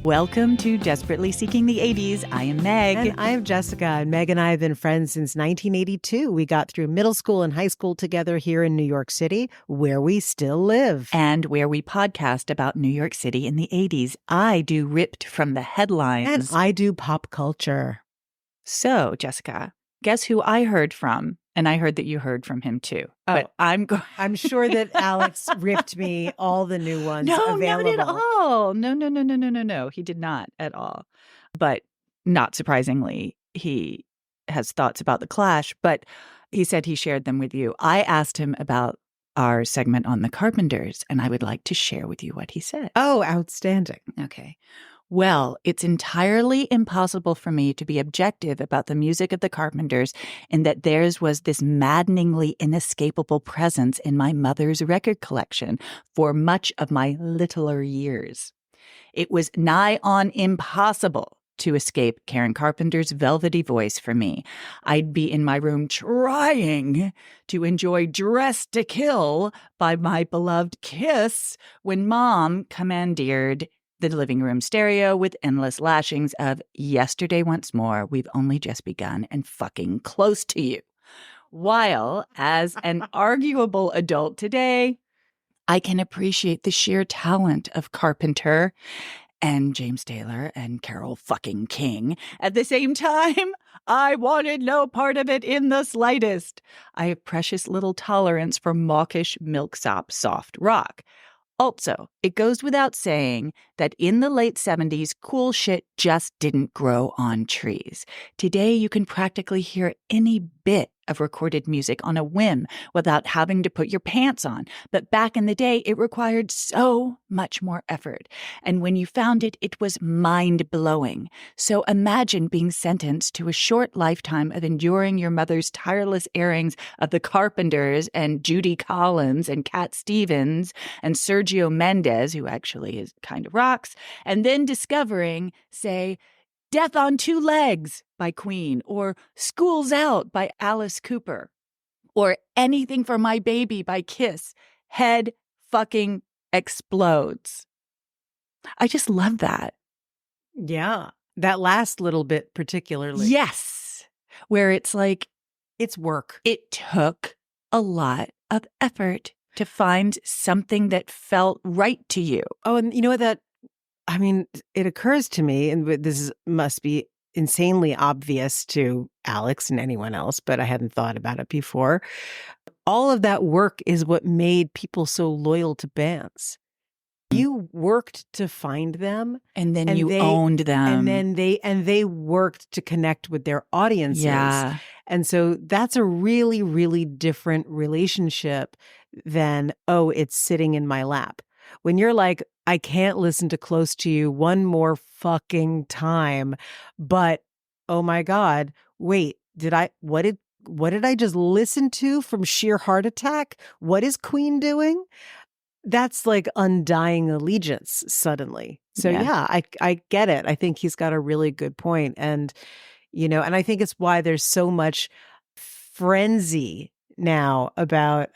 Welcome to Desperately Seeking the 80s. I am Meg. And I am Jessica. And Meg and I have been friends since 1982. We got through middle school and high school together here in New York City, where we still live. And where we podcast about New York City in the 80s. I do Ripped from the Headlines. And I do pop culture. So, Jessica, guess who I heard from? And I heard that you heard from him too. Oh, but I'm sure that Alex ripped me all the new ones available. No, not at all. No. He did not at all. But not surprisingly, he has thoughts about The Clash, but he said he shared them with you. I asked him about our segment on the Carpenters, and I would like to share with you what he said. Oh, outstanding. Okay. Well, it's entirely impossible for me to be objective about the music of the Carpenters in that theirs was this maddeningly inescapable presence in my mother's record collection for much of my littler years. It was nigh on impossible to escape Karen Carpenter's velvety voice for me. I'd be in my room trying to enjoy Dressed to Kill by my beloved Kiss when Mom commandeered the living room stereo with endless lashings of Yesterday Once More, We've Only Just Begun, and Fucking Close to You. While, as an arguable adult today, I can appreciate the sheer talent of Carpenter and James Taylor and Carole fucking King. At the same time, I wanted no part of it in the slightest. I have precious little tolerance for mawkish milksop soft rock. Also, it goes without saying that in the late 70s, cool shit just didn't grow on trees. Today, you can practically hear any bit of recorded music on a whim without having to put your pants on. But back in the day, it required so much more effort. And when you found it, it was mind-blowing. So imagine being sentenced to a short lifetime of enduring your mother's tireless airings of the Carpenters and Judy Collins and Cat Stevens and Sergio Mendes, who actually is kind of rocks, and then discovering, say, Death on Two Legs by Queen, or School's Out by Alice Cooper, or Anything for My Baby by Kiss. Head fucking explodes. I just love that. Yeah. That last little bit particularly. Yes. Where it's like, it's work. It took a lot of effort to find something that felt right to you. Oh, and you know what it occurs to me, and must be insanely obvious to Alex and anyone else, but I hadn't thought about it before. All of that work is what made people so loyal to bands. You worked to find them, and then you owned them, and they worked to connect with their audiences. Yeah. And so that's a really, really different relationship than, oh, it's sitting in my lap. When you're like, I can't listen to Close to You one more fucking time, but oh my God, wait, what did I just listen to from sheer heart attack? What is Queen doing? That's like undying allegiance suddenly. So yeah, I get it. I think he's got a really good point. And, and I think it's why there's so much frenzy now about,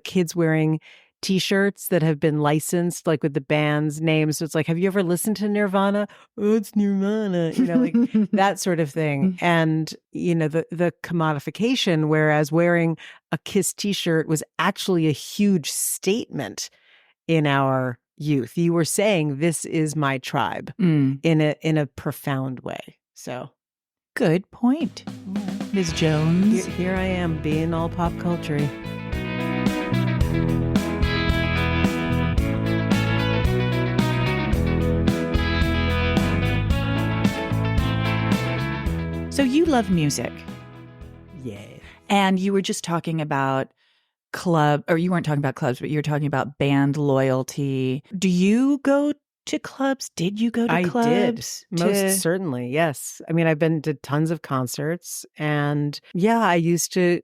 kids wearing T-shirts that have been licensed, like with the band's names. So it's like, have you ever listened to Nirvana? Oh, it's Nirvana, like that sort of thing. And, the commodification, whereas wearing a Kiss T-shirt was actually a huge statement in our youth. You were saying, this is my tribe in a profound way. So good point, Ms. Jones. Here I am being all pop culture-y. So you love music. Yeah. And you were just talking about you weren't talking about clubs, but you were talking about band loyalty. Do you go to clubs? Did you go to clubs? I did. Most certainly, yes. I mean, I've been to tons of concerts. And yeah, I used to,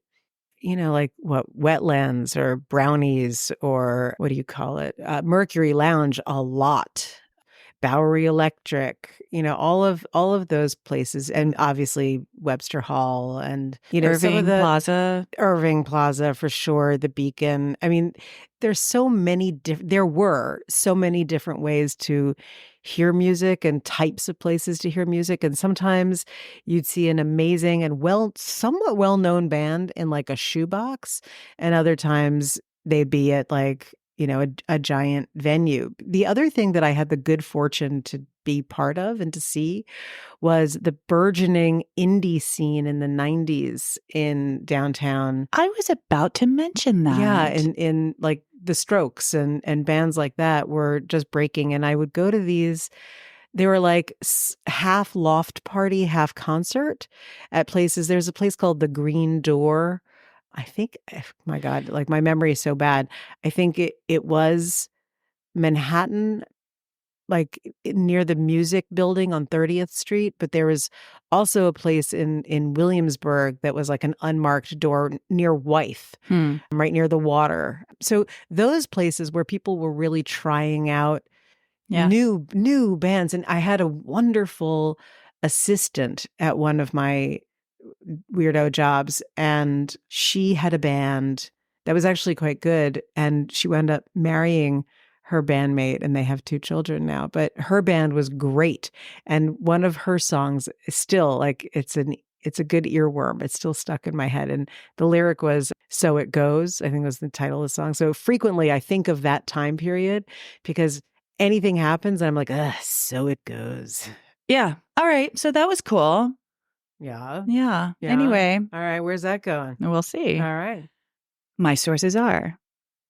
like Wetlands or Brownies or what do you call it? Mercury Lounge a lot. Bowery Electric, all of those places, and obviously Webster Hall and Irving Plaza for sure, the Beacon. I mean, there were so many different ways to hear music and types of places to hear music. And sometimes you'd see an amazing and somewhat well-known band in like a shoebox. And other times they'd be at like, a giant venue. The other thing that I had the good fortune to be part of and to see was the burgeoning indie scene in the 90s in downtown. I was about to mention that. Yeah, in like the Strokes and bands like that were just breaking. And I would go to these. They were like half loft party, half concert at places. There's a place called the Green Door. I think, my God, like my memory is so bad. I think it was Manhattan, like near the Music Building on 30th Street. But there was also a place in Williamsburg that was like an unmarked door near Wythe, right near the water. So those places where people were really trying out new bands. And I had a wonderful assistant at one of my weirdo jobs, and she had a band that was actually quite good, and she wound up marrying her bandmate, and they have 2 children now. But her band was great, and one of her songs is still like it's a good earworm. It's still stuck in my head, and the lyric was "So It Goes." I think was the title of the song. So frequently I think of that time period because anything happens and I'm like, so it goes. Yeah. All right. So that was cool. Yeah. Yeah. Anyway. All right. Where's that going? We'll see. All right. My sources are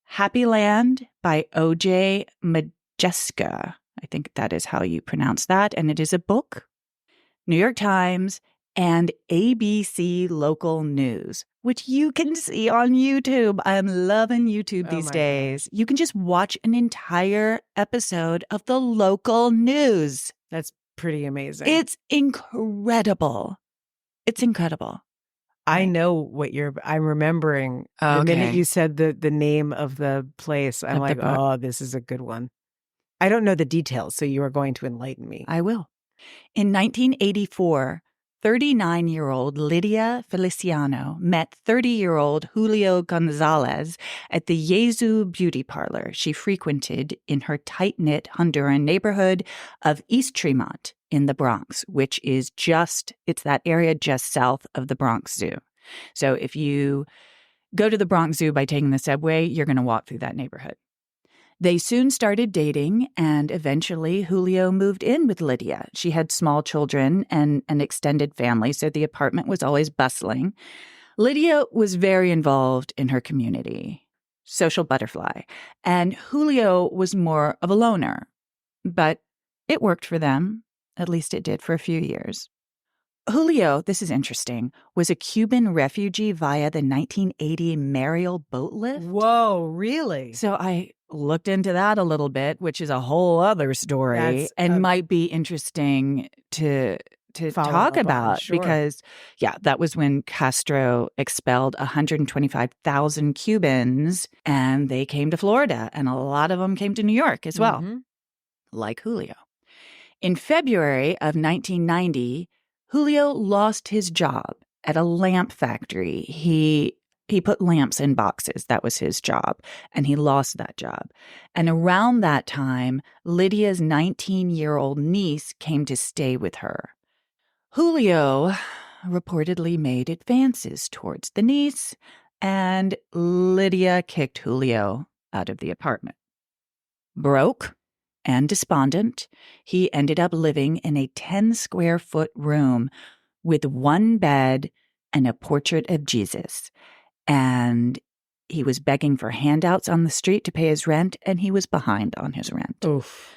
Happy Land by O.J. Majeska. I think that is how you pronounce that. And it is a book. New York Times and ABC Local News, which you can see on YouTube. I'm loving YouTube these days. God. You can just watch an entire episode of the local news. That's pretty amazing. It's incredible. It's incredible. I know what I'm remembering. The minute you said the name of the place, I'm like, oh, this is a good one. I don't know the details, so you are going to enlighten me. I will. In 1984, 39-year-old Lydia Feliciano met 30-year-old Julio Gonzalez at the Yezu Beauty Parlor she frequented in her tight-knit Honduran neighborhood of East Tremont in the Bronx, which is it's that area just south of the Bronx Zoo. So if you go to the Bronx Zoo by taking the subway, you're going to walk through that neighborhood. They soon started dating, and eventually Julio moved in with Lydia. She had small children and an extended family, so the apartment was always bustling. Lydia was very involved in her community, social butterfly, and Julio was more of a loner. But it worked for them. At least it did for a few years. Julio, this is interesting, was a Cuban refugee via the 1980 Mariel boat lift. Whoa, really? So I looked into that a little bit, which is a whole other story and might be interesting to talk about because, that was when Castro expelled 125,000 Cubans and they came to Florida, and a lot of them came to New York as well, like Julio. In February of 1990, Julio lost his job at a lamp factory. He put lamps in boxes. That was his job. And he lost that job. And around that time, Lydia's 19-year-old niece came to stay with her. Julio reportedly made advances towards the niece, and Lydia kicked Julio out of the apartment. Broke and despondent, he ended up living in a 10-square-foot room with one bed and a portrait of Jesus. And he was begging for handouts on the street to pay his rent, and he was behind on his rent. Oof.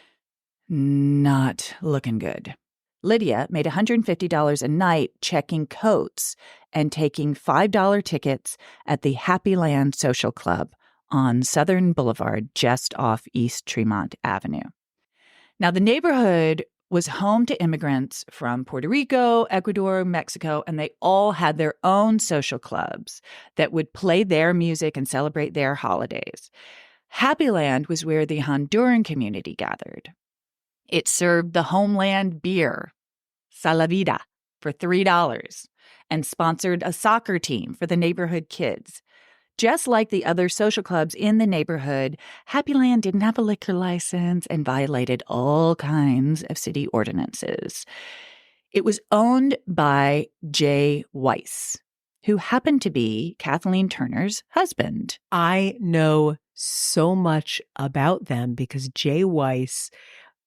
Not looking good. Lydia made $150 a night checking coats and taking $5 tickets at the Happy Land Social Club on Southern Boulevard, just off East Tremont Avenue. Now, the neighborhood was home to immigrants from Puerto Rico, Ecuador, Mexico, and they all had their own social clubs that would play their music and celebrate their holidays. Happy Land was where the Honduran community gathered. It served the homeland beer, Salavida, for $3 and sponsored a soccer team for the neighborhood kids. Just like the other social clubs in the neighborhood, Happyland didn't have a liquor license and violated all kinds of city ordinances. It was owned by Jay Weiss, who happened to be Kathleen Turner's husband. I know so much about them because Jay Weiss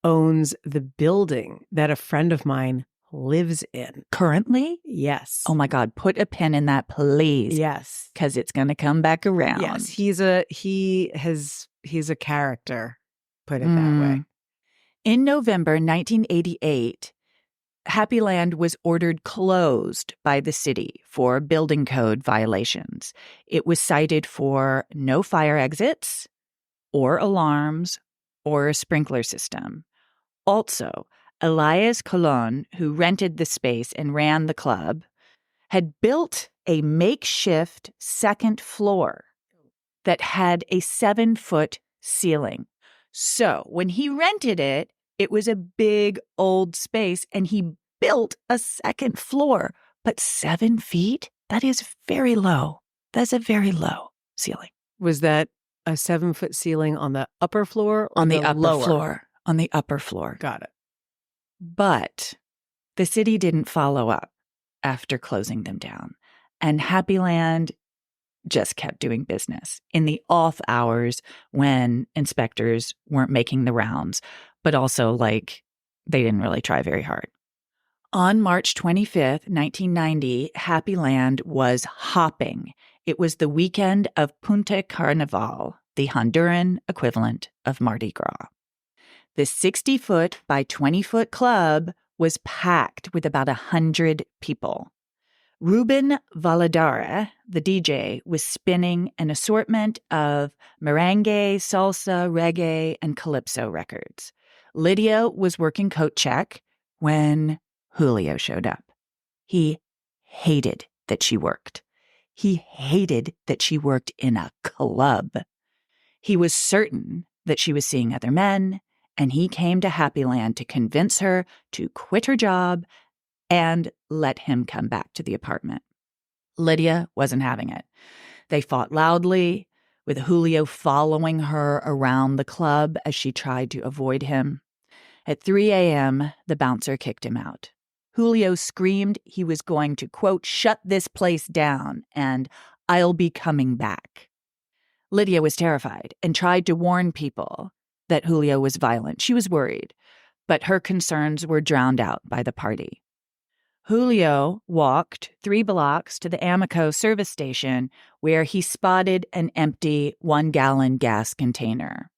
owns the building that a friend of mine lives in. Currently? Yes. Oh my God, put a pin in that, please. Yes. Because it's going to come back around. Yes, he's a character, put it that way. In November 1988, Happyland was ordered closed by the city for building code violations. It was cited for no fire exits or alarms or a sprinkler system. Also, Elias Colon, who rented the space and ran the club, had built a makeshift second floor that had a 7-foot ceiling. So when he rented it, it was a big old space and he built a second floor. But 7 feet? That is very low. That's a very low ceiling. Was that a 7-foot ceiling on the upper floor or on the upper lower? floor? On the upper floor. Got it. But the city didn't follow up after closing them down. And Happyland just kept doing business in the off hours when inspectors weren't making the rounds, but also they didn't really try very hard. On March 25th, 1990, Happyland was hopping. It was the weekend of Punta Carnaval, the Honduran equivalent of Mardi Gras. The 60-foot by 20-foot club was packed with about 100 people. Ruben Valladara, the DJ, was spinning an assortment of merengue, salsa, reggae, and calypso records. Lydia was working coat check when Julio showed up. He hated that she worked. He hated that she worked in a club. He was certain that she was seeing other men, and he came to Happyland to convince her to quit her job and let him come back to the apartment. Lydia wasn't having it. They fought loudly, with Julio following her around the club as she tried to avoid him. At 3 a.m., the bouncer kicked him out. Julio screamed he was going to, quote, shut this place down, and I'll be coming back. Lydia was terrified and tried to warn people that Julio was violent. She was worried, but her concerns were drowned out by the party. Julio walked 3 blocks to the Amoco service station where he spotted an empty 1-gallon gas container.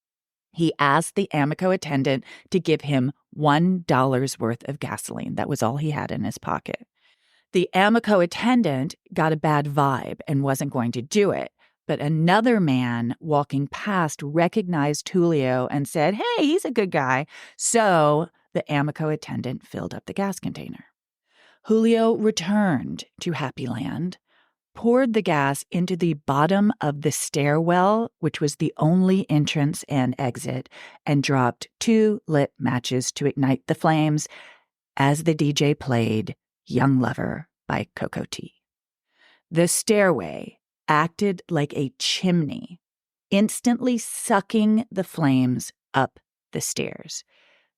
He asked the Amoco attendant to give him $1 worth of gasoline. That was all he had in his pocket. The Amoco attendant got a bad vibe and wasn't going to do it, but another man walking past recognized Julio and said, hey, he's a good guy. So the Amoco attendant filled up the gas container. Julio returned to Happyland, poured the gas into the bottom of the stairwell, which was the only entrance and exit, and dropped 2 lit matches to ignite the flames as the DJ played Young Lover by Coco T. The stairway acted like a chimney, instantly sucking the flames up the stairs.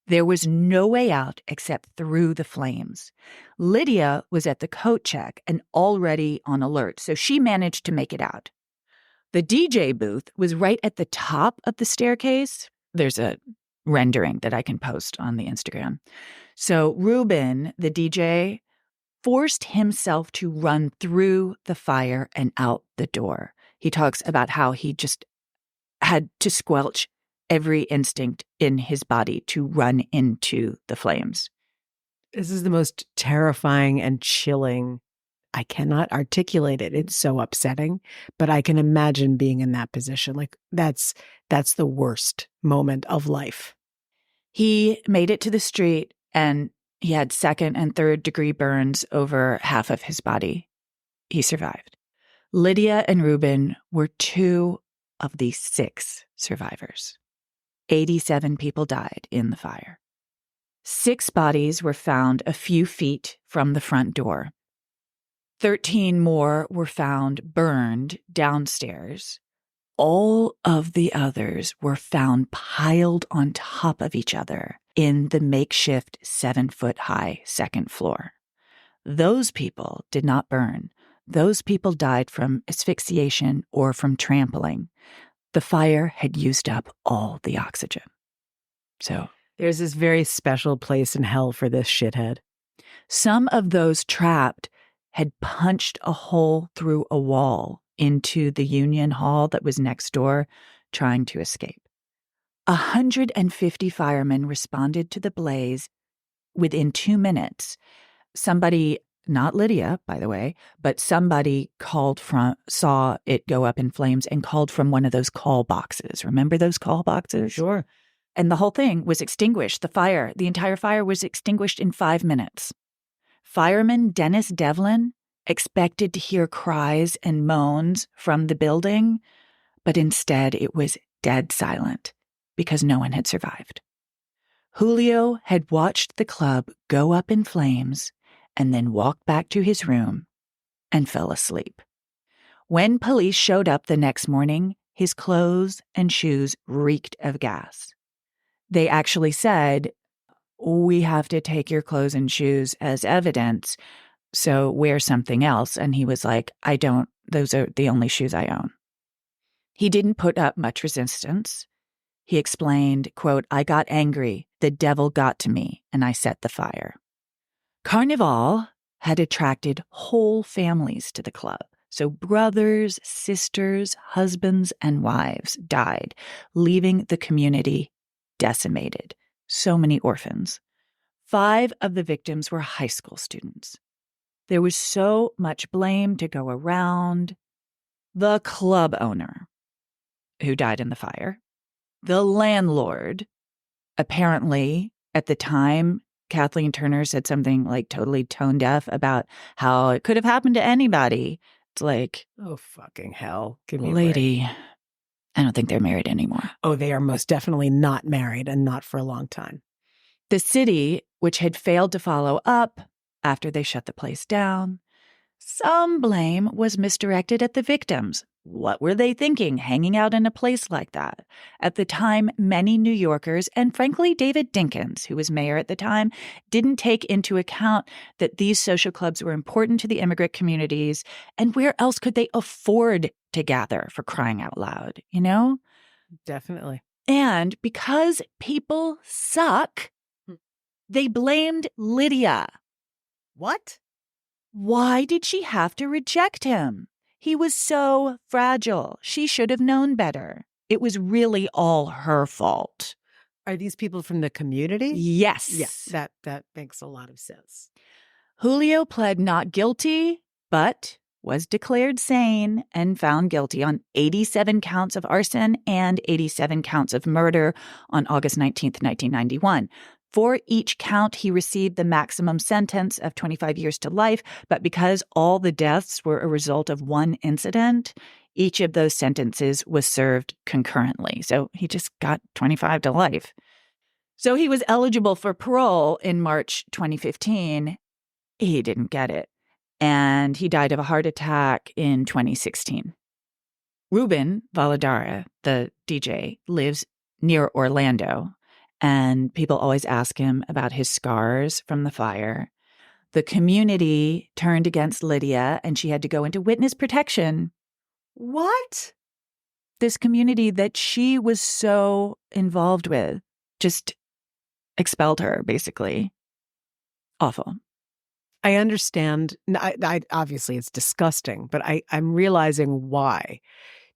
There was no way out except through the flames. Lydia was at the coat check and already on alert, so she managed to make it out. The DJ booth was right at the top of the staircase. There's a rendering that I can post on the Instagram. So Ruben, the DJ, forced himself to run through the fire and out the door. He talks about how he just had to squelch every instinct in his body to run into the flames. This is the most terrifying and chilling. I cannot articulate it. It's so upsetting, but I can imagine being in that position. Like that's the worst moment of life. He made it to the street and he had 2nd and 3rd degree burns over half of his body. He survived. Lydia and Ruben were 2 of the 6 survivors. 87 people died in the fire. 6 bodies were found a few feet from the front door. 13 more were found burned downstairs. All of the others were found piled on top of each other in the makeshift 7-foot-high second floor. Those people did not burn. Those people died from asphyxiation or from trampling. The fire had used up all the oxygen. So there's this very special place in hell for this shithead. Some of those trapped had punched a hole through a wall into the Union Hall that was next door, trying to escape. 150 firemen responded to the blaze within 2 minutes. Somebody, not Lydia, by the way, but somebody saw it go up in flames and called from one of those call boxes. Remember those call boxes? Sure. And the whole thing was extinguished. The entire fire was extinguished in 5 minutes. Fireman Dennis Devlin expected to hear cries and moans from the building, but instead it was dead silent because no one had survived. Julio had watched the club go up in flames and then walked back to his room and fell asleep. When police showed up the next morning, his clothes and shoes reeked of gas. They actually said, "We have to take your clothes and shoes as evidence, so wear something else." And he was like, those are the only shoes I own. He didn't put up much resistance. He explained, quote, "I got angry. The devil got to me, and I set the fire." Carnival had attracted whole families to the club. So brothers, sisters, husbands, and wives died, leaving the community decimated. So many orphans. 5 of the victims were high school students. There was so much blame to go around. The club owner, who died in the fire. The landlord. Apparently, at the time, Kathleen Turner said something like totally tone deaf about how it could have happened to anybody. It's like, oh, fucking hell. Give me lady, I don't think they're married anymore. Oh, they are most definitely not married and not for a long time. The city, which had failed to follow up after they shut the place down, some blame was misdirected at the victims. What were they thinking, hanging out in a place like that? At the time, many New Yorkers, and frankly, David Dinkins, who was mayor at the time, didn't take into account that these social clubs were important to the immigrant communities, and where else could they afford to gather, for crying out loud, you know? Definitely. And because people suck, they blamed Lydia. What? Why did she have to reject him? He was so fragile. She should have known better. It was really all her fault. Are these people from the community? Yes. Yes, that makes a lot of sense. Julio pled not guilty, but was declared sane and found guilty on 87 counts of arson and 87 counts of murder on August 19th, 1991. For each count, he received the maximum sentence of 25 years to life, but because all the deaths were a result of one incident, each of those sentences was served concurrently. So he just got 25 to life. So he was eligible for parole in March 2015. He didn't get it, and he died of a heart attack in 2016. Ruben Valladara, the DJ, lives near Orlando, and people always ask him about his scars from the fire. The community turned against Lydia, and she had to go into witness protection. What? This community that she was so involved with just expelled her, basically. Awful. I understand. I obviously, it's disgusting, but I'm realizing why.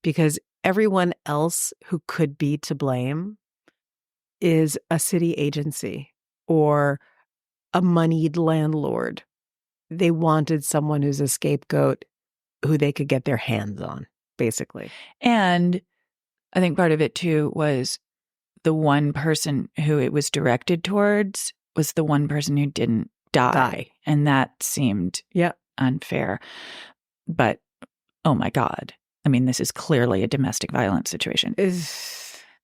Because everyone else who could be to blame is a city agency or a moneyed landlord. They wanted someone who's a scapegoat who they could get their hands on, basically. And I think part of it, too, was the one person who it was directed towards was the one person who didn't die. And that seemed unfair. But, oh my God. I mean, this is clearly a domestic violence situation.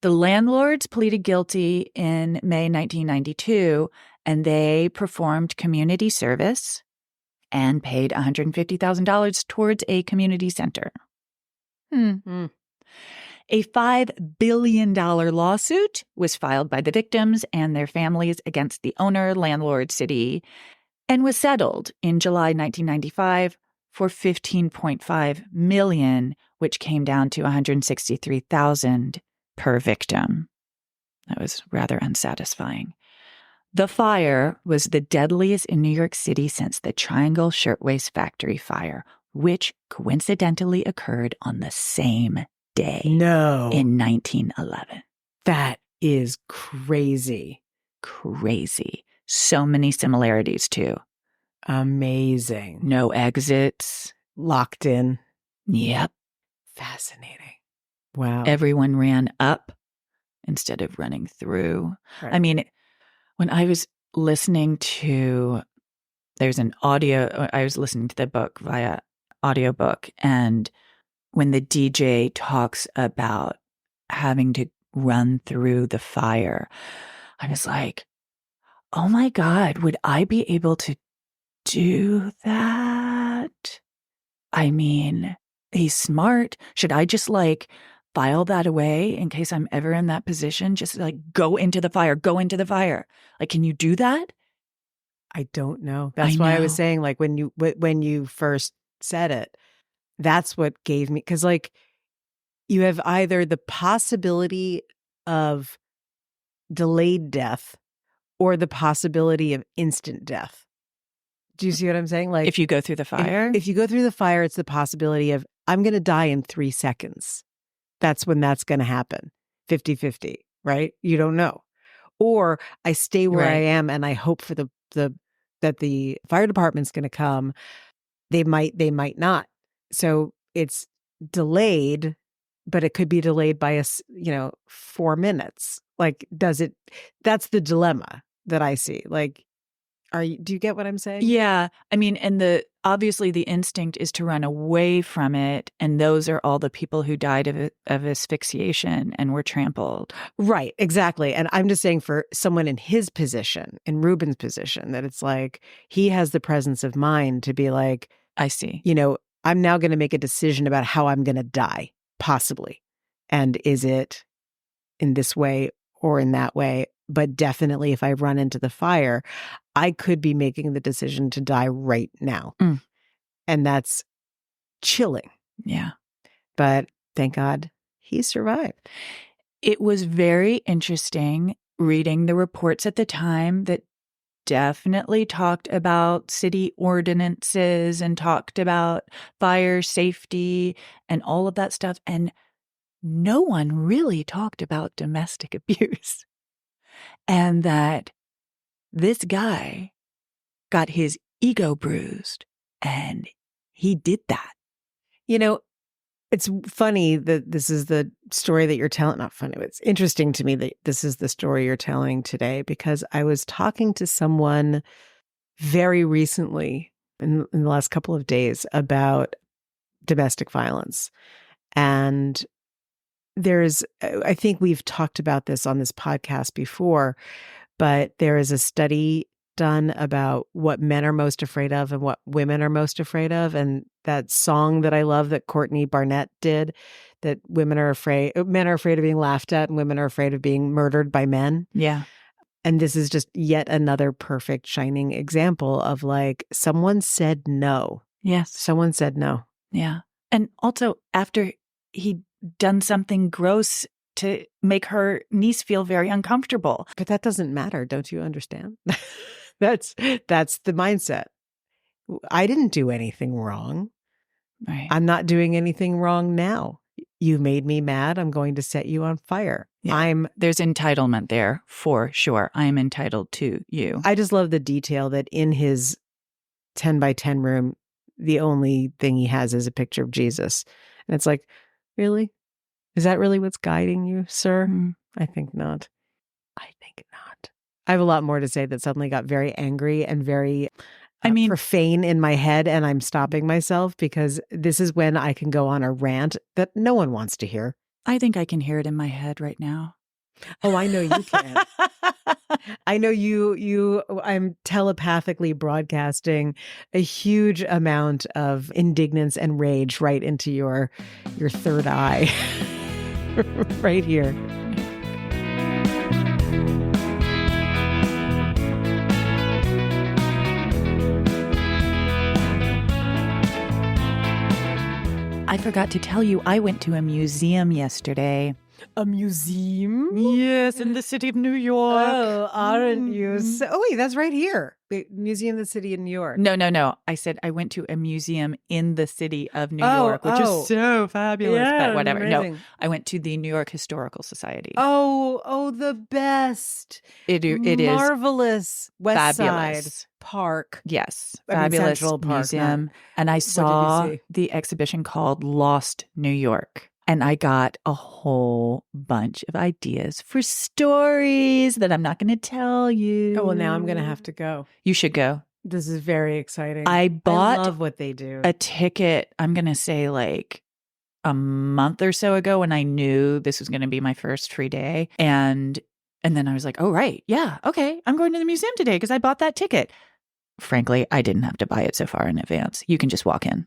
The landlords pleaded guilty in May 1992, and they performed community service and paid $150,000 towards a community center. A $5 billion lawsuit was filed by the victims and their families against the owner, landlord, city, and was settled in July 1995 for $15.5 million, which came down to $163,000 per victim. That was rather unsatisfying. The fire was the deadliest in New York City since the Triangle Shirtwaist Factory fire, which coincidentally occurred on the same day. No. In 1911. That is crazy. Crazy. So many similarities, too. Amazing. No exits. Locked in. Yep. Fascinating. Wow. Everyone ran up instead of running through. Right. I mean, when I was listening to, I was listening to the book via audiobook, and when the DJ talks about having to run through the fire, I was like, oh my God, would I be able to do that? I mean, he's smart. Should I just file that away in case I'm ever in that position? Just go into the fire, go into the fire. Can you do that? I don't know. That's why I was saying, when you first said it, that's what gave me, because you have either the possibility of delayed death or the possibility of instant death. Do you see what I'm saying? If you go through the fire? If you go through the fire, it's the possibility of, I'm going to die in 3 seconds. That's when that's going to happen. 50-50, right? You don't know. Or I stay where I am and I hope for that the fire department's going to come. They might not. So it's delayed, but it could be delayed by 4 minutes. That's the dilemma that I see. Do you get what I'm saying? Yeah. I mean, and obviously the instinct is to run away from it. And those are all the people who died of asphyxiation and were trampled. Right. Exactly. And I'm just saying, for someone in his position, in Ruben's position, that it's he has the presence of mind to be I see. I'm now going to make a decision about how I'm going to die, possibly. And is it in this way or in that way? But definitely, if I run into the fire, I could be making the decision to die right now. And that's chilling. Yeah. But thank God he survived. It was very interesting reading the reports at the time that definitely talked about city ordinances and talked about fire safety and all of that stuff. And no one really talked about domestic abuse. And that this guy got his ego bruised and he did that. It's funny that this is the story that you're telling. Not funny, but it's interesting to me that this is the story you're telling today, because I was talking to someone very recently in the last couple of days about domestic violence. And I think we've talked about this on this podcast before, but there is a study done about what men are most afraid of and what women are most afraid of. And that song that I love that Courtney Barnett did, that men are afraid of being laughed at and women are afraid of being murdered by men. Yeah. And this is just yet another perfect shining example of someone said no. Yes. Someone said no. Yeah. And also after he'd done something gross to make her niece feel very uncomfortable. But that doesn't matter. Don't you understand? That's the mindset. I didn't do anything wrong. Right. I'm not doing anything wrong now. You made me mad. I'm going to set you on fire. Yeah. There's entitlement there for sure. I'm entitled to you. I just love the detail that in his 10 by 10 room, the only thing he has is a picture of Jesus. And it's really? Is that really what's guiding you, sir? I think not. I think not. I have a lot more to say that suddenly got very angry and very profane in my head, and I'm stopping myself because this is when I can go on a rant that no one wants to hear. I think I can hear it in my head right now. Oh, I know you can. I know I'm telepathically broadcasting a huge amount of indignance and rage right into your third eye. Right here. I forgot to tell you, I went to a museum yesterday. A museum? Yes, in the city of New York. Oh, aren't you? So, oh, wait, that's right here. The Museum of the City in New York. No. I said I went to a museum in the city of New York, which is so fabulous. Yeah, but whatever. amazing. No, I went to the New York Historical Society. Oh, the best. It is marvelous. West fabulous. Side Park. Yes, Fabulous Central Park, museum. Not... And I saw did you see? the exhibition called Lost New York. And I got a whole bunch of ideas for stories that I'm not going to tell you. Oh, well, now I'm going to have to go. You should go. This is very exciting. I love what they do. A ticket, I'm going to say like a month or so ago when I knew this was going to be my first free day. And then I was like, oh, right. Yeah. Okay. I'm going to the museum today because I bought that ticket. Frankly, I didn't have to buy it so far in advance. You can just walk in.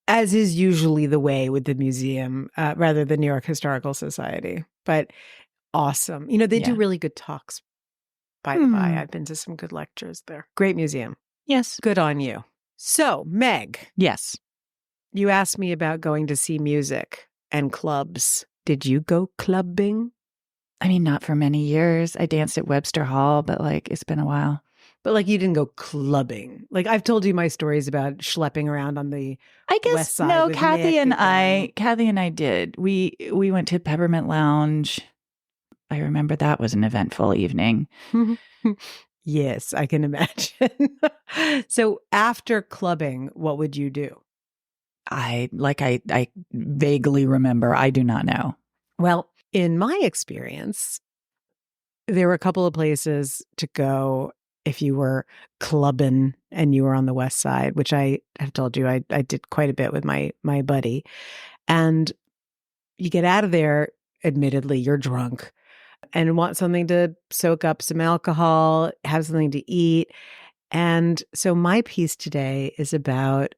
As is usually the way with the museum, rather than New York Historical Society. But awesome. You know, they do really good talks, by the by. I've been to some good lectures there. Great museum. Yes. Good on you. So, Meg. Yes. You asked me about going to see music and clubs. Did you go clubbing? I mean, not for many years. I danced at Webster Hall, but like it's been a while. But like you didn't go clubbing. Like I've told you my stories about schlepping around on the West Side. No, with Kathy Nick and I did. We went to Peppermint Lounge. I remember that was an eventful evening. Yes, I can imagine. So after clubbing, what would you do? I vaguely remember. I do not know. Well, in my experience, there were a couple of places to go if you were clubbing and you were on the West Side, which I have told you I did quite a bit with my buddy. And you get out of there, admittedly, you're drunk and want something to soak up some alcohol, have something to eat. And so my piece today is about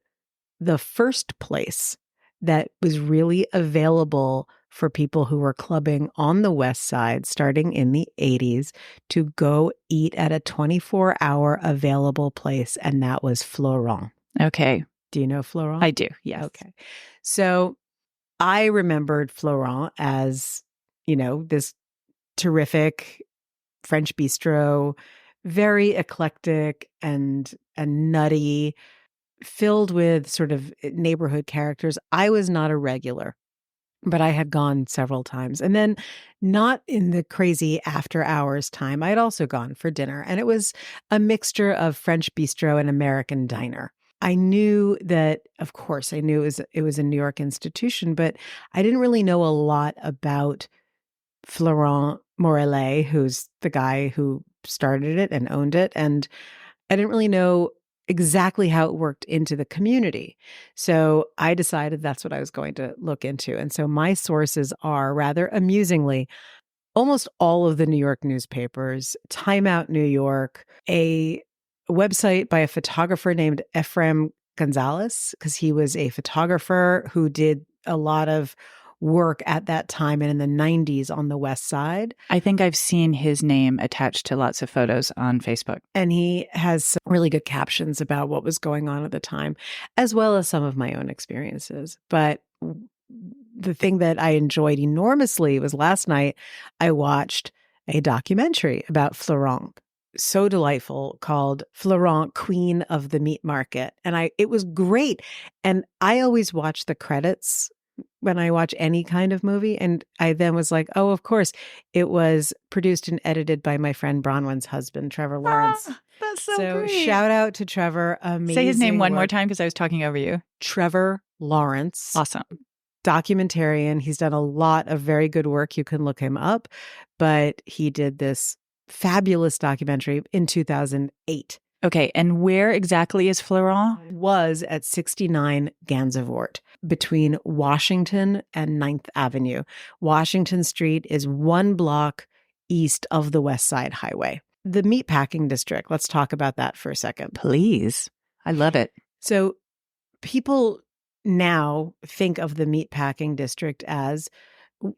the first place that was really available for people who were clubbing on the West Side starting in the 80s to go eat at a 24-hour available place, and that was Florent. Okay. Do you know Florent? I do, yes. Okay. So I remembered Florent as, you know, this terrific French bistro, very eclectic and nutty, filled with sort of neighborhood characters. I was not a regular, but I had gone several times. And then not in the crazy after hours time, I had also gone for dinner. And it was a mixture of French bistro and American diner. I knew that, of course, I knew it was a New York institution, but I didn't really know a lot about Florent Morellet, who's the guy who started it and owned it. And I didn't really know exactly how it worked into the community. So I decided that's what I was going to look into. And so my sources are, rather amusingly, almost all of the New York newspapers, Time Out New York, a website by a photographer named Ephraim Gonzalez, because he was a photographer who did a lot of work at that time and in the 90s on the West Side. I think I've seen his name attached to lots of photos on Facebook. And he has some really good captions about what was going on at the time, as well as some of my own experiences. But the thing that I enjoyed enormously was last night I watched a documentary about Florent. So delightful, called Florent, Queen of the Meat Market. And it was great. And I always watch the credits when I watch any kind of movie. And I then was like, oh, of course, it was produced and edited by my friend Bronwyn's husband, Trevor Lawrence. That's so great. Shout out to Trevor. Amazing. Say his name one work. more time because I was talking over you. Trevor Lawrence. Awesome. Documentarian. He's done a lot of very good work. You can look him up. But he did this fabulous documentary in 2008 Okay, and where exactly is Florent? Was at 69 Gansevoort between Washington and 9th Avenue. Washington Street is 1 block east of the West Side Highway. The meatpacking district, let's talk about that for a second. Please. I love it. So people now think of the meatpacking district as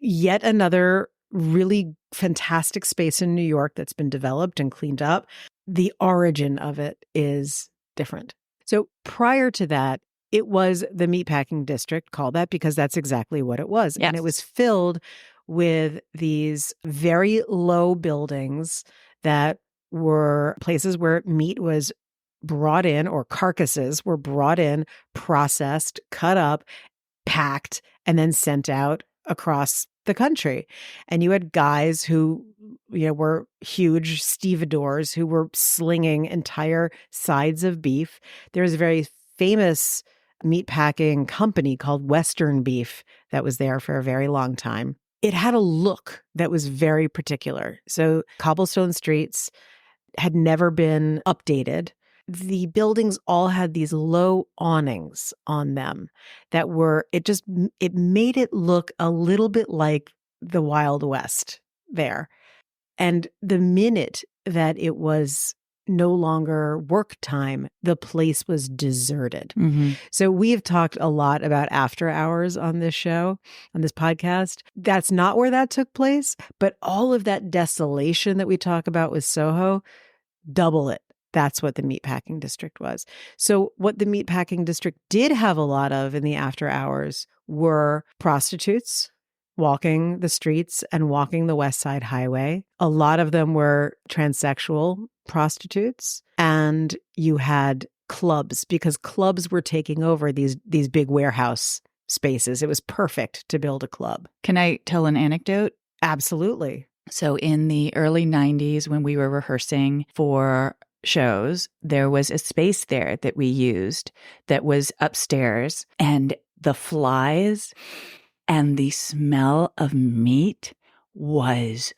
yet another really fantastic space in New York that's been developed and cleaned up. The origin of it is different. So prior to that, it was the meatpacking district, called that because that's exactly what it was. Yes. And it was filled with these very low buildings that were places where meat was brought in, or carcasses were brought in, processed, cut up, packed, and then sent out across the country. And you had guys who, were huge stevedores who were slinging entire sides of beef. There was a very famous meatpacking company called Western Beef that was there for a very long time. It had a look that was very particular. So cobblestone streets had never been updated. The buildings all had these low awnings on them that it made it look a little bit like the Wild West there. And the minute that it was no longer work time, the place was deserted. Mm-hmm. So we have talked a lot about after hours on this show, on this podcast. That's not where that took place, but all of that desolation that we talk about with Soho, double it. That's what the meatpacking district was. So what the meatpacking district did have a lot of in the after hours were prostitutes walking the streets and walking the West Side Highway. A lot of them were transsexual prostitutes. And you had clubs, because clubs were taking over these big warehouse spaces. It was perfect to build a club. Can I tell an anecdote? Absolutely. So in the early 90s, when we were rehearsing for shows, there was a space there that we used that was upstairs, and the flies and the smell of meat was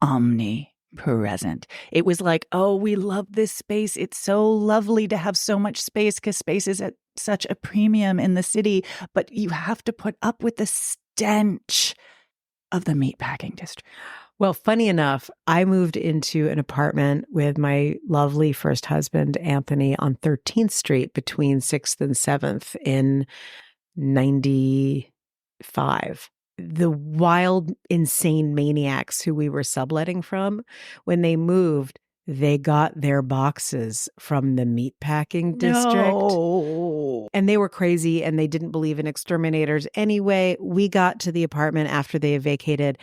omnipresent. It was like, oh, we love this space. It's so lovely to have so much space, because space is at such a premium in the city, but you have to put up with the stench of the meatpacking district. Well, funny enough, I moved into an apartment with my lovely first husband, Anthony, on 13th Street between 6th and 7th in 95. The wild, insane maniacs who we were subletting from, when they moved, they got their boxes from the meatpacking district. No. And they were crazy, and they didn't believe in exterminators. Anyway, we got to the apartment after they vacated.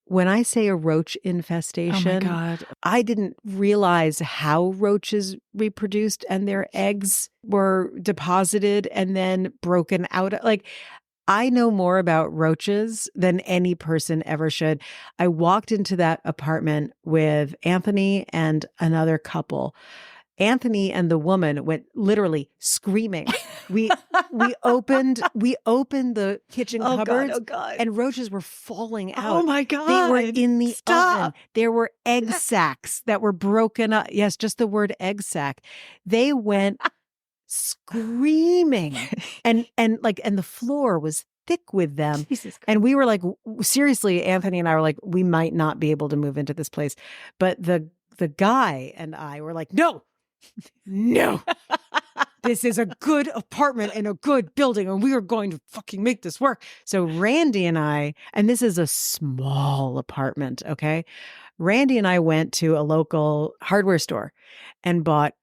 When I say a roach infestation, Oh my God. I didn't realize how roaches reproduced and their eggs were deposited and then broken out. Like, I know more about roaches than any person ever should. I walked into that apartment with Anthony and another couple. Anthony and the woman went literally screaming. We opened the kitchen cupboards, and roaches were falling out. Oh my God. They were in the Stop. oven. There were egg sacs that were broken up. Yes, just the word egg sac. They went screaming, and the floor was thick with them. Jesus Christ. And we were like, seriously, Anthony and I were like, we might not be able to move into this place. But the guy and I were like, no, this is a good apartment and a good building, and we are going to fucking make this work. So Randy and I, and this is a small apartment, okay? Randy and I went to a local hardware store and bought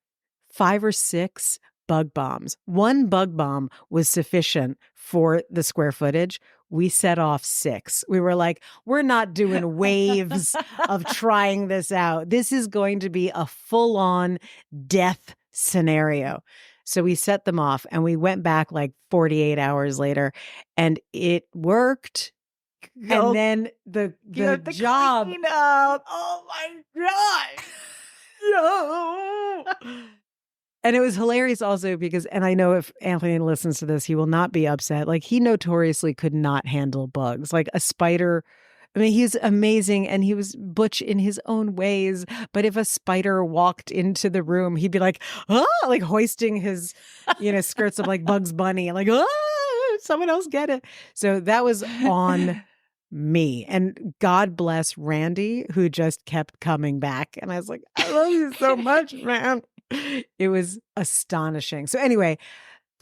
5 or 6 bug bombs. 1 bug bomb was sufficient for the square footage. We set off 6. We were like, we're not doing waves of trying this out. This is going to be a full-on death scenario. So we set them off, and we went back like 48 hours later, and it worked. And then the job. Clean up. Oh my God. No. And it was hilarious also because, and I know if Anthony listens to this, he will not be upset. Like, he notoriously could not handle bugs. Like, a spider I mean, he's amazing and he was butch in his own ways. But if a spider walked into the room, he'd be like, ah, like hoisting his, skirts up like Bugs Bunny and like, ah, someone else get it. So that was on me. And God bless Randy, who just kept coming back. And I was like, I love you so much, man. It was astonishing. So anyway,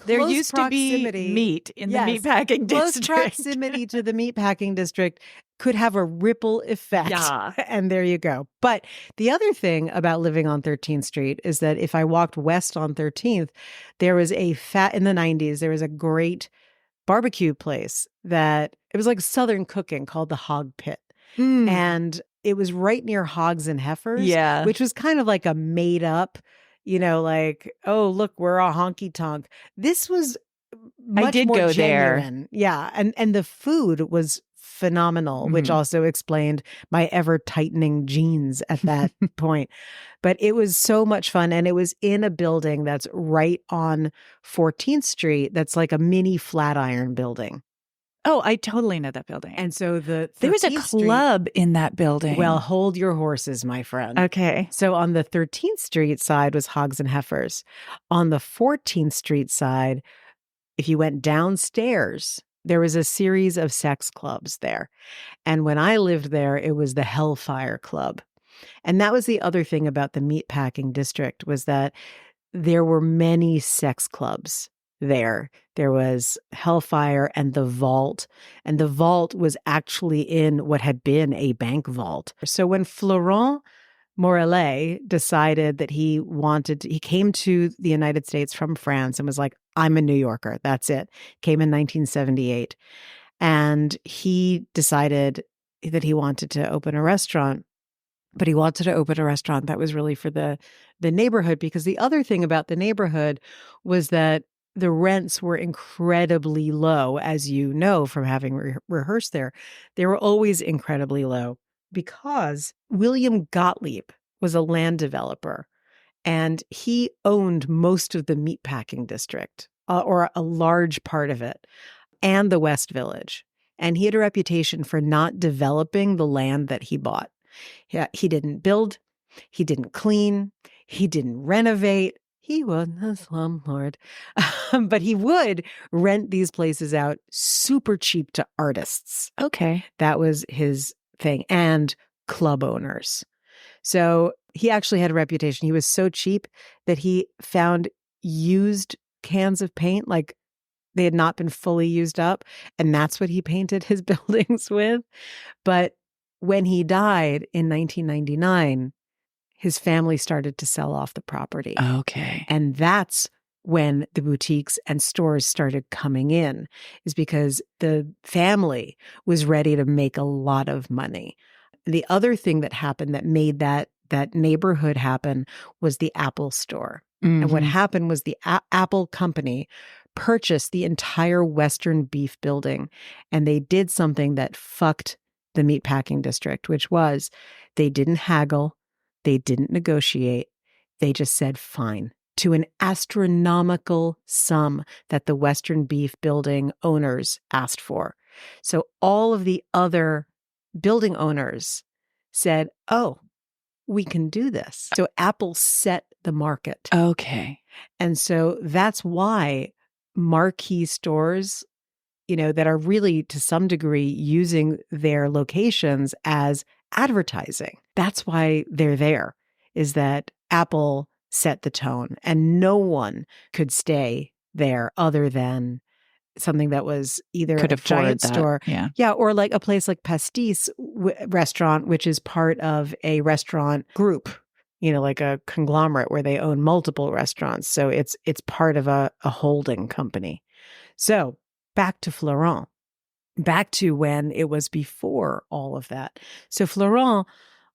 there close used proximity, to be meat in the yes, meatpacking close district. proximity to the meatpacking district could have a ripple effect. Yeah. And there you go. But the other thing about living on 13th Street is that if I walked west on 13th, there was in the 90s, there was a great barbecue place that it was like Southern cooking called the Hog Pit. And it was right near Hogs and Heifers, Yeah. which was kind of like a made up, like, oh, look, we're a honky tonk. This was much I did more go genuine. there. Yeah. And the food was phenomenal, which also explained my ever tightening jeans at that point. But it was so much fun. And it was in a building that's right on 14th Street. That's like a mini Flatiron building. Oh, I totally know that building. And so there was a club in that building. Well, hold your horses, my friend. Okay. So on the 13th Street side was Hogs and Heifers. On the 14th Street side, if you went downstairs, there was a series of sex clubs there. And when I lived there, it was the Hellfire Club. And that was the other thing about the meatpacking district, was that there were many sex clubs there. There was Hellfire and the Vault. And the Vault was actually in what had been a bank vault. So when Florent Morellet decided that he came to the United States from France and was like, I'm a New Yorker. That's it. Came in 1978. And he decided that he wanted to open a restaurant. But he wanted to open a restaurant that was really for the neighborhood, because the other thing about the neighborhood was that the rents were incredibly low, as you know from having rehearsed there. They were always incredibly low because William Gottlieb was a land developer, and he owned most of the meatpacking district, or a large part of it, and the West Village. And he had a reputation for not developing the land that he bought. Yeah, he didn't build, he didn't clean, he didn't renovate. He wasn't a slumlord, but he would rent these places out super cheap to artists. Okay. That was his thing, and club owners. So he actually had a reputation. He was so cheap that he found used cans of paint, like they had not been fully used up, and that's what he painted his buildings with. But when he died in 1999, his family started to sell off the property. Okay. And that's when the boutiques and stores started coming in, is because the family was ready to make a lot of money. The other thing that happened that made that neighborhood happen was the Apple store. And what happened was the Apple company purchased the entire Western Beef building, and they did something that fucked the meatpacking district, which was they didn't haggle, they didn't negotiate, they just said fine to an astronomical sum that the Western Beef building owners asked for. So all of the other building owners said, oh, we can do this. So Apple set the market. Okay. And so that's why marquee stores, that are really to some degree using their locations as advertising. That's why they're there, is that Apple set the tone and no one could stay there other than something that was either Could a afford giant that. store. Yeah. Or like a place like Pastis restaurant, which is part of a restaurant group, like a conglomerate where they own multiple restaurants. So it's part of a holding company. So back to Florent, back to when it was before all of that. So Florent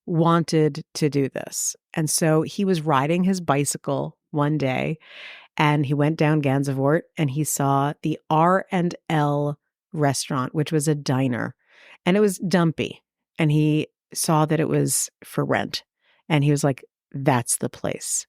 wanted to do this. And so he was riding his bicycle one day and he went down Gansevoort and he saw the R&L restaurant, which was a diner, and it was dumpy. And he saw that it was for rent. And he was like, that's the place.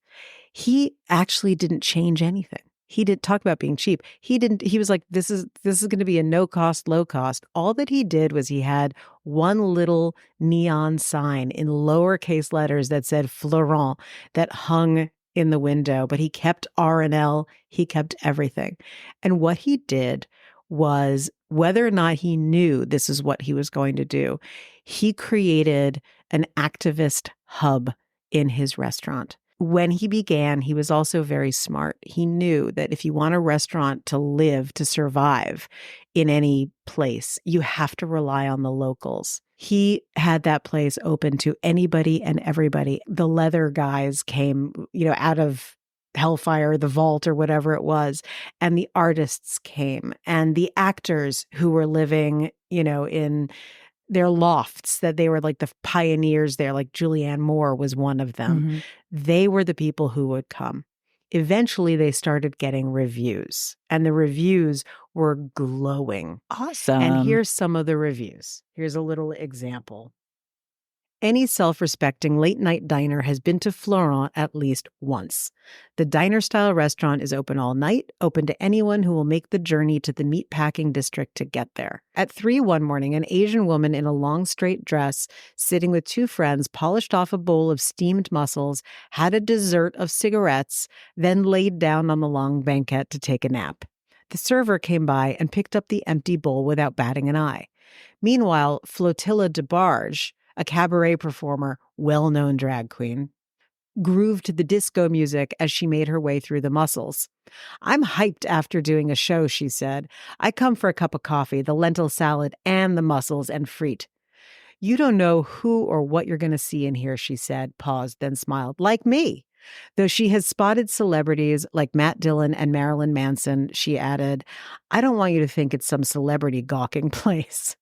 He actually didn't change anything. He did talk about being cheap. He was like, this is going to be a no cost, low cost. All that he did was he had one little neon sign in lowercase letters that said Florent that hung in the window, but he kept R and L. He kept everything. And what he did was, whether or not he knew this is what he was going to do, he created an activist hub in his restaurant. When he began, he was also very smart. He knew that if you want a restaurant to live, to survive in any place, you have to rely on the locals. He had that place open to anybody and everybody. The leather guys came, out of Hellfire, the vault, or whatever it was, and the artists came, and the actors who were living, in their lofts, that they were like the pioneers there, like Julianne Moore was one of them. Mm-hmm. They were the people who would come. Eventually, they started getting reviews, and the reviews were glowing. Awesome. And here's some of the reviews. Here's a little example. Any self-respecting late-night diner has been to Florent at least once. The diner-style restaurant is open all night, open to anyone who will make the journey to the meatpacking district to get there. At 3 one morning, an Asian woman in a long straight dress, sitting with 2 friends, polished off a bowl of steamed mussels, had a dessert of cigarettes, then laid down on the long banquette to take a nap. The server came by and picked up the empty bowl without batting an eye. Meanwhile, Flotilla DeBarge, a cabaret performer, well-known drag queen, grooved to the disco music as she made her way through the mussels. "I'm hyped after doing a show," she said. "I come for a cup of coffee, the lentil salad, and the mussels and frite." "You don't know who or what you're going to see in here," she said, paused, then smiled. "Like me." Though she has spotted celebrities like Matt Dillon and Marilyn Manson, she added, "I don't want you to think it's some celebrity gawking place."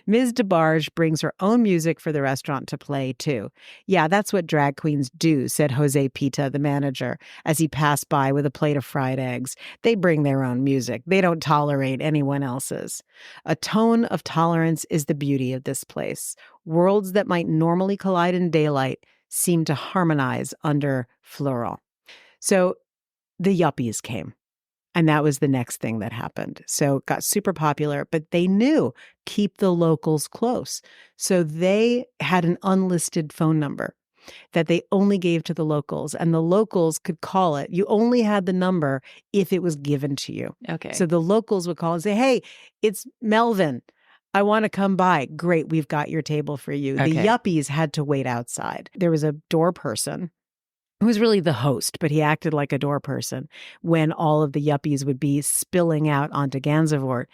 Ms. DeBarge brings her own music for the restaurant to play, too. "Yeah, that's what drag queens do," said Jose Pita, the manager, as he passed by with a plate of fried eggs. "They bring their own music. They don't tolerate anyone else's." A tone of tolerance is the beauty of this place. Worlds that might normally collide in daylight seem to harmonize under Florent. So the yuppies came. And that was the next thing that happened. So it got super popular, but they knew, keep the locals close. So they had an unlisted phone number that they only gave to the locals, and the locals could call it. You only had the number if it was given to you. Okay. So the locals would call and say, "Hey, it's Melvin. I want to come by." "Great, we've got your table for you." Okay. The yuppies had to wait outside. There was a door person who was really the host, but he acted like a door person when all of the yuppies would be spilling out onto Gansevoort.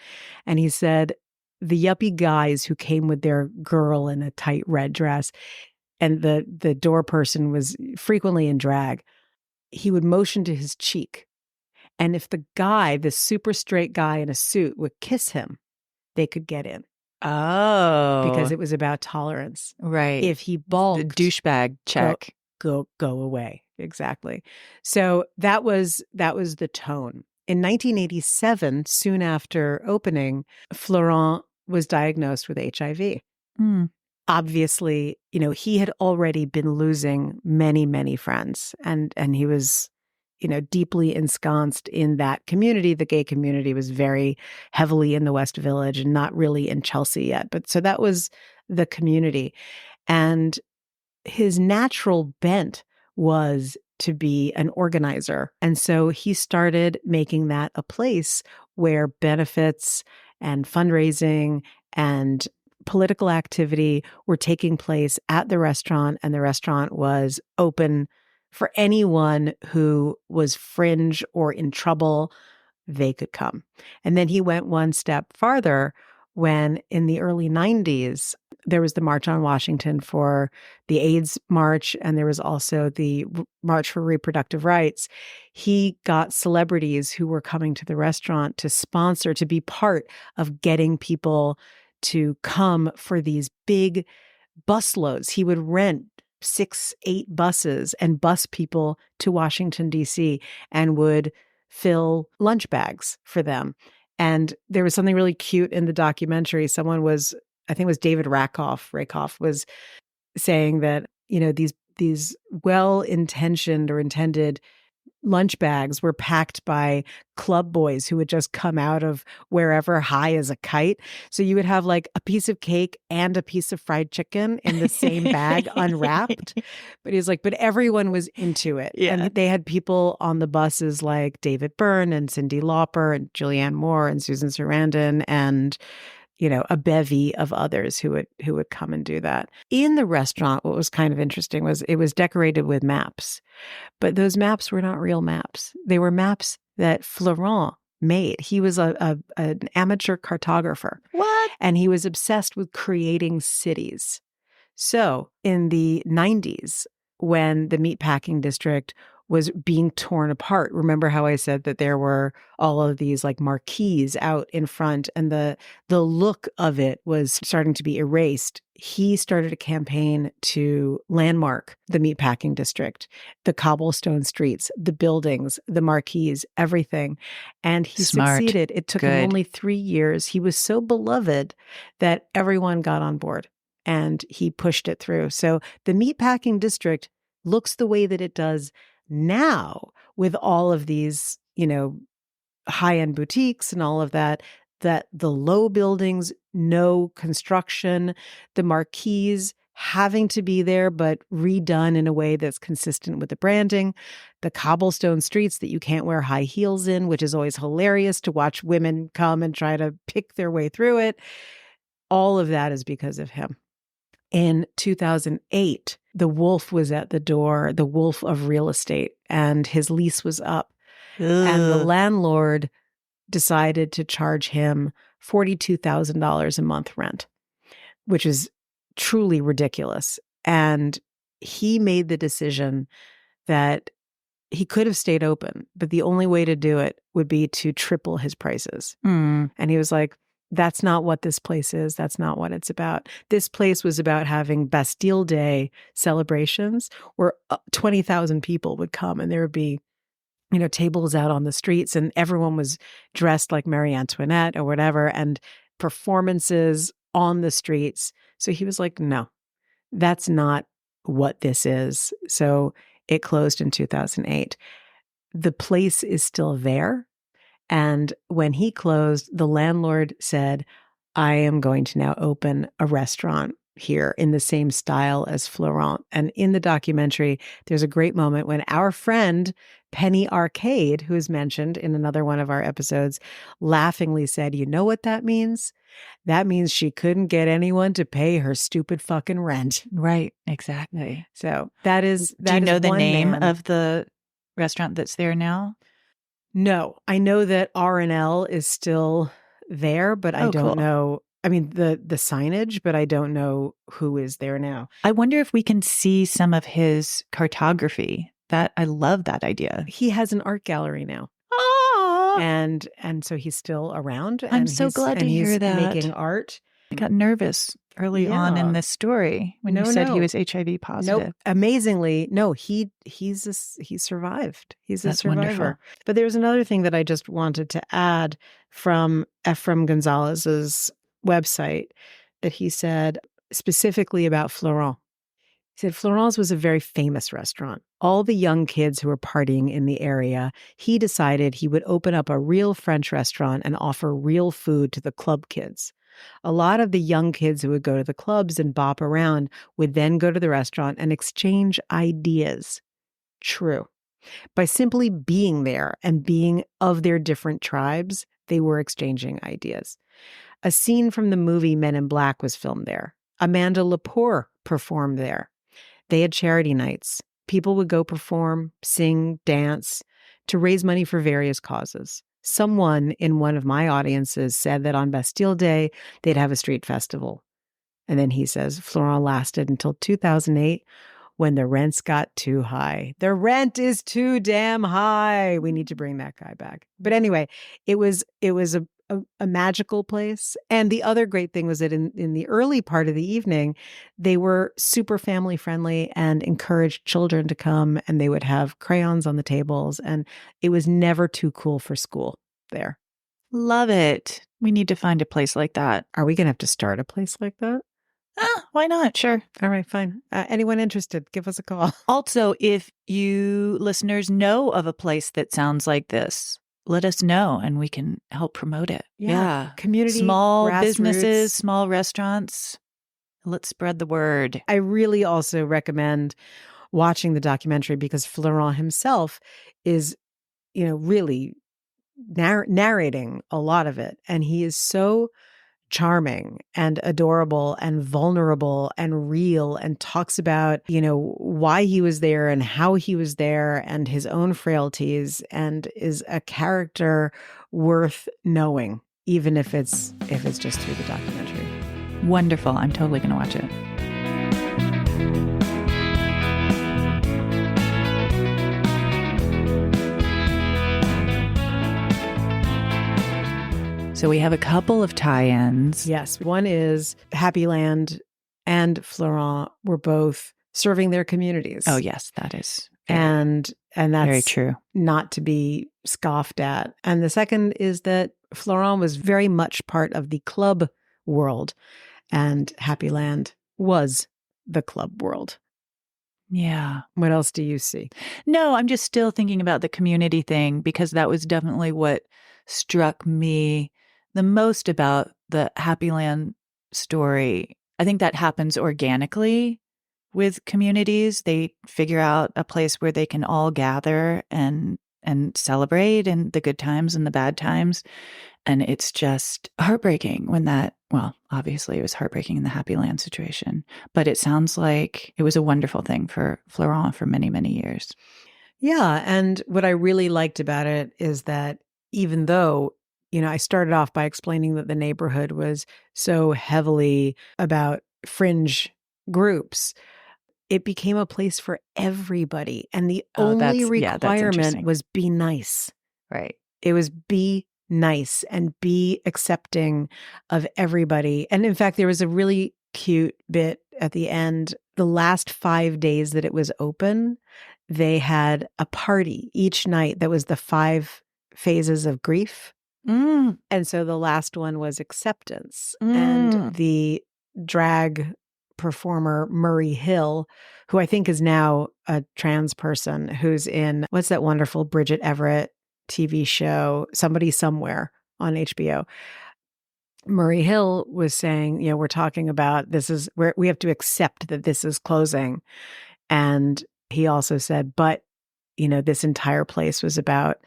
And he said the yuppie guys who came with their girl in a tight red dress, and the door person was frequently in drag, he would motion to his cheek. And if the guy, the super straight guy in a suit, would kiss him, they could get in. Oh. Because it was about tolerance. Right. If he balked, the douchebag check. Go away. Exactly. So that was the tone. In 1987, soon after opening, Florent was diagnosed with HIV. Mm. Obviously, he had already been losing many, many friends, and he was, deeply ensconced in that community. The gay community was very heavily in the West Village and not really in Chelsea yet. But so that was the community. And his natural bent was to be an organizer. And so he started making that a place where benefits and fundraising and political activity were taking place at the restaurant, and the restaurant was open for anyone who was fringe or in trouble. They could come. And then he went one step farther when in the early 90s, there was the March on Washington for the AIDS March, and there was also the March for Reproductive Rights. He got celebrities who were coming to the restaurant to sponsor, to be part of getting people to come for these big busloads. He would rent 6, 8 buses and bus people to Washington, D.C., and would fill lunch bags for them. And there was something really cute in the documentary. Someone was, I think it was David Rakoff was saying that, these well-intentioned or intended lunch bags were packed by club boys who would just come out of wherever high as a kite. So you would have like a piece of cake and a piece of fried chicken in the same bag unwrapped. But he's like, but everyone was into it. Yeah. And they had people on the buses like David Byrne and Cyndi Lauper and Julianne Moore and Susan Sarandon and a bevy of others who would come and do that. In the restaurant, what was kind of interesting was it was decorated with maps, but those maps were not real maps. They were maps that Florent made. He was an amateur cartographer. What? And he was obsessed with creating cities. So in the 90s, when the meatpacking district was being torn apart. Remember how I said that there were all of these like marquees out in front and the look of it was starting to be erased. He started a campaign to landmark the meatpacking district, the cobblestone streets, the buildings, the marquees, everything. And he succeeded. It took him only 3 years. He was so beloved that everyone got on board and he pushed it through. So the meatpacking district looks the way that it does now with all of these, high-end boutiques and all of that the low buildings, no construction, the marquees having to be there, but redone in a way that's consistent with the branding, the cobblestone streets that you can't wear high heels in, which is always hilarious to watch women come and try to pick their way through it. All of that is because of him. In 2008, the wolf was at the door, the wolf of real estate, and his lease was up. Ugh. And the landlord decided to charge him $42,000 a month rent, which is truly ridiculous. And he made the decision that he could have stayed open, but the only way to do it would be to triple his prices. And he was like, that's not what this place is. That's not what it's about. This place was about having Bastille Day celebrations where 20,000 people would come and there would be, tables out on the streets and everyone was dressed like Marie Antoinette or whatever and performances on the streets. So he was like, no, that's not what this is. So it closed in 2008. The place is still there. And when he closed, the landlord said, I am going to now open a restaurant here in the same style as Florent. And in the documentary, there's a great moment when our friend Penny Arcade, who is mentioned in another one of our episodes, laughingly said, you know what that means? That means she couldn't get anyone to pay her stupid fucking rent. Right, exactly. So that is Do you know the name of the restaurant that's there now? No, I know that R&L is still there, but I don't know. I mean, the signage, but I don't know who is there now. I wonder if we can see some of his cartography. I love that idea. He has an art gallery now. And so he's still around. I'm so glad to hear that. Making art. I got nervous early on in this story when you said he was HIV positive. Nope. Amazingly, no, he survived. He's a survivor. Wonderful. But there's another thing that I just wanted to add from Ephraim Gonzalez's website that he said specifically about Florent. He said Florent's was a very famous restaurant. All the young kids who were partying in the area, he decided he would open up a real French restaurant and offer real food to the club kids. A lot of the young kids who would go to the clubs and bop around would then go to the restaurant and exchange ideas. True. By simply being there and being of their different tribes, they were exchanging ideas. A scene from the movie Men in Black was filmed there. Amanda Lepore performed there. They had charity nights. People would go perform, sing, dance to raise money for various causes. Someone in one of my audiences said that on Bastille Day, they'd have a street festival. And then he says, Florent lasted until 2008 when the rents got too high. The rent is too damn high. We need to bring that guy back. But anyway, it was a magical place. And the other great thing was that in the early part of the evening, they were super family friendly and encouraged children to come and they would have crayons on the tables. And it was never too cool for school there. Love it. We need to find a place like that. Are we going to have to start a place like that? why not? Sure. All right, fine. Anyone interested, give us a call. Also, if you listeners know of a place that sounds like this, let us know and we can help promote it. Yeah. Community, small grassroots. businesses, small restaurants. Let's spread the word. I really also recommend watching the documentary because Florent himself is, really narrating a lot of it. And he is so charming and adorable and vulnerable and real and talks about, why he was there and how he was there and his own frailties, and is a character worth knowing, even if it's just through the documentary. Wonderful. I'm totally going to watch it. So we have a couple of tie-ins. Yes. One is Happy Land and Florent were both serving their communities. Oh, yes, that is. And that's very true. Not to be scoffed at. And the second is that Florent was very much part of the club world, and Happy Land was the club world. Yeah. What else do you see? No, I'm just still thinking about the community thing, because that was definitely what struck me the most about the Happy Land story. I think that happens organically with communities. They figure out a place where they can all gather and celebrate, and the good times and the bad times. And it's just heartbreaking when obviously it was heartbreaking in the Happy Land situation, but it sounds like it was a wonderful thing for Florent for many, many years. Yeah. And what I really liked about it is that even though, I started off by explaining that the neighborhood was so heavily about fringe groups, it became a place for everybody. And the only requirement was be nice. Right. It was be nice and be accepting of everybody. And in fact, there was a really cute bit at the end. The last 5 days that it was open, they had a party each night that was the 5 phases of grief. Mm. And so the last one was acceptance. And the drag performer Murray Hill, who I think is now a trans person, who's in, what's that wonderful Bridget Everett TV show, Somebody Somewhere on HBO. Murray Hill was saying, we're talking about this is where we have to accept that this is closing. And he also said, but, this entire place was about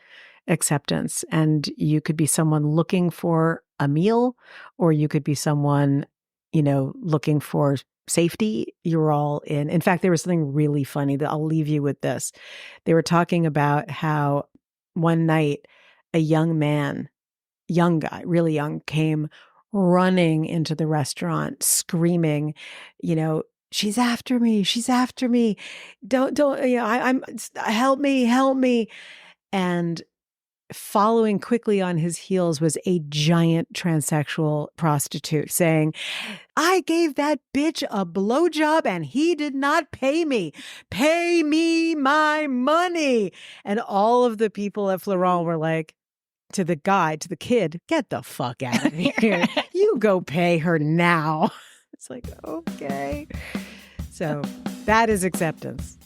acceptance. And you could be someone looking for a meal, or you could be someone, looking for safety. You're all in. In fact, there was something really funny that I'll leave you with this. They were talking about how one night a young guy, really young, came running into the restaurant screaming, she's after me. She's after me. Don't, I'm help me. And following quickly on his heels was a giant transsexual prostitute saying, I gave that bitch a blowjob and he did not pay me. Pay me my money. And all of the people at Florent were like, to the kid, get the fuck out of here. You go pay her now. It's like, okay. So that is acceptance.